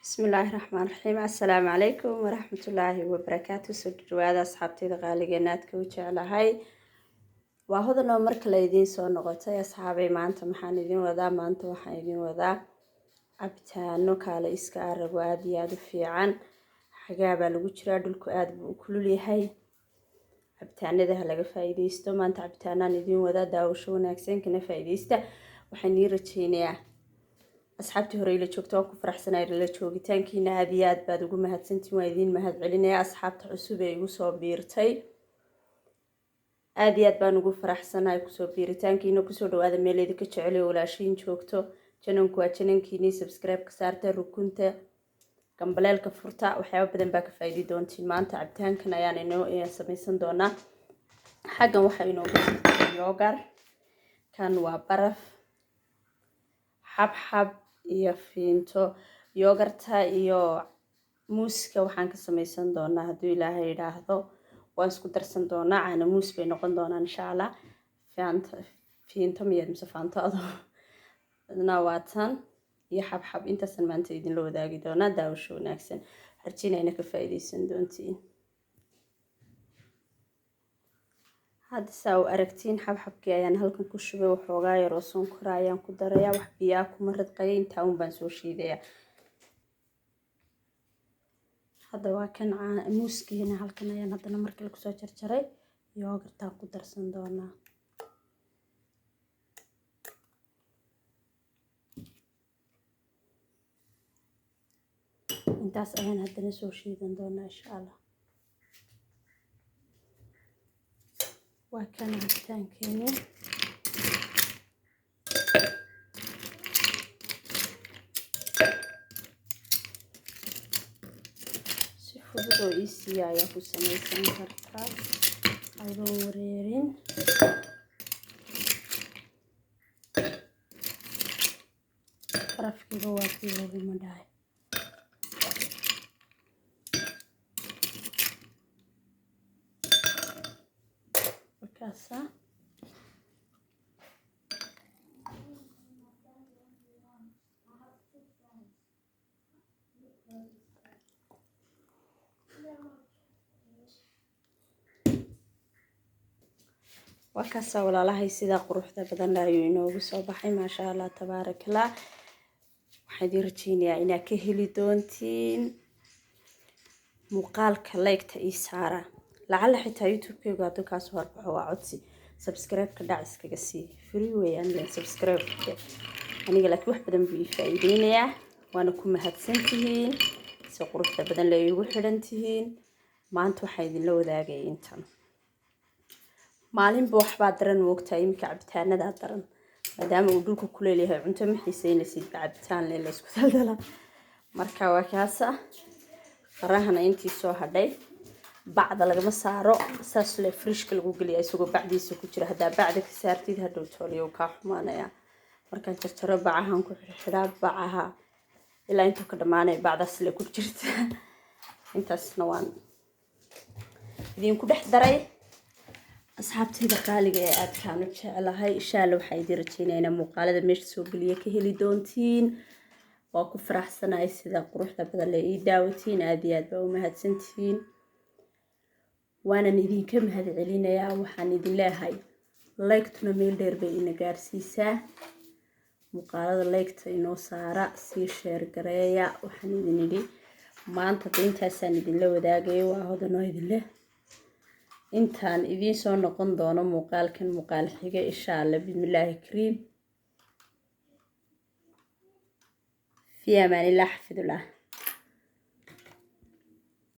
بسم الله الرحمن الرحيم. السلام عليكم ورحمة الله وبركاته. سودواada asxaabtayda qaaligenaadka u jeclahay waa hodanoo marka la idiin soo noqotay asxaabay maanta waxaan idin wadaa cabitaano kale iska arago aad iyo aad u fiican xagaaba lagu jiraa dhulku aad buu u kulul yahay cabitaanada laga faa'iideysto maanta cabitaanaan idin wadaa daawasho wanaagsan kana faa'iideysta waxaan idin rajeynayaa asxaabtii hore ila joogto waan ku faraxsanahay la joogitaankiina aad iyo aad baad ugu mahadsantiin waan idin mahad celinaya asxaabta cusub ee igu soo biirtay aad iyo aad baan ugu faraxsanahay kusoo biiritaankiina kusoo dhawaada meel idinka jecel oo walaashiin joogto channelku waa channelkiini subscribe ka saarta rukunta gambaleelka furta waxyaabo badan baa ka faa'iidi doontiin maanta cabitaankan ayaan inoo samaysan doonaa xaggan waxa inoo yoogar kan waa baraf xabxab iyo fiinto yoogarta iyo muuska waxaan ka samaysan doonaa hadduu ilaahay yiraahdo waan isku darsan doonaa caana muus bay noqon doonaan insha Allah fiinto miyad mise faantaado adna waatan iyo xabxab intaasan maanta idin la wadaagi doonaa daawasho wanaagsan harjinayna ka faa'iideysan doontiin hadda saa u aragtiin xabxabkii ayaan halkan ku shubay waxoogaa yar oo sonkor ayaan ku darayaa wax biyaa kuma radqayay intaa un baan soo shiidayaa hadda waa kan muuskiina halkan ayaan haddana markale kusoo jarjaray yoogartaan ku darsan doonaa intaas ayaan haddana soo shiidan doonaa insha Allah waa kan cabitaankeeni si fudud oo easy ayaa ku samaysan kartaa adoon wareerin barafkiiba waa kii laguma dhahay markaasa وكاسا ولا لهي سيدا قروحدا بدن ayuu inoogu soo baxay ma sha Allah tabarakallah waxaan rajeynayaa inaad ka heli doontiin muuqaalka like-ta ii saara lacala xitaa youtube-kayga haduu ka soo horbaxo waa codsi subscribe ka dhac iskaga sii free weeyaan la subscribe aniga laakiin wax badan buu ii faa'iideynayaa waana ku mahadsantihiin si quruxda badan la iigu xirantihiin maanta waxaan idin la wadaagay intan maalin buu waxba daran moogtaa imika cabitaanada daran maadaama uu dhulku ku leeyahay cunto ma xiiseynaysid cabitaan la isku daldala marka waa kaasa farahana intii soo hadhay bacda lagama saaro saas le freshka lagu galiyo isagoo bacdiisa ku jira hadaa bacda ka saartid hadhow tooliyo ka xumaanaya markaan jarjaro bacahan ku xidhaa bacaha ilaa intuu ka dhamaanay bacdaas le ku jirta intaasna waan idinku dhex daray asxaabtayda qaaliga ee aad kaan u jecelahay insha Allah waxaan idin rajeynayaa muuqaalada meesha soo galiya ka heli doontiin waa ku faraxsanahay sida quruxda badan la ii daawatiin aad iyo aad baa u mahadsantihiin waanan idinka mahad celinayaa waxaan idin leeyahay like-tuna meel dheer bay ina gaarsiisaa muuqaalada like-ta inoo saara sii share gareeya waxaan idin idhi maanta intaasaan idin la wadaagayo waa hodanoo idin leh intaan idiin soo noqon doono muuqaalkan muuqaal xiga insha Allah bismillaahi kariim fi amaan illah xafidullah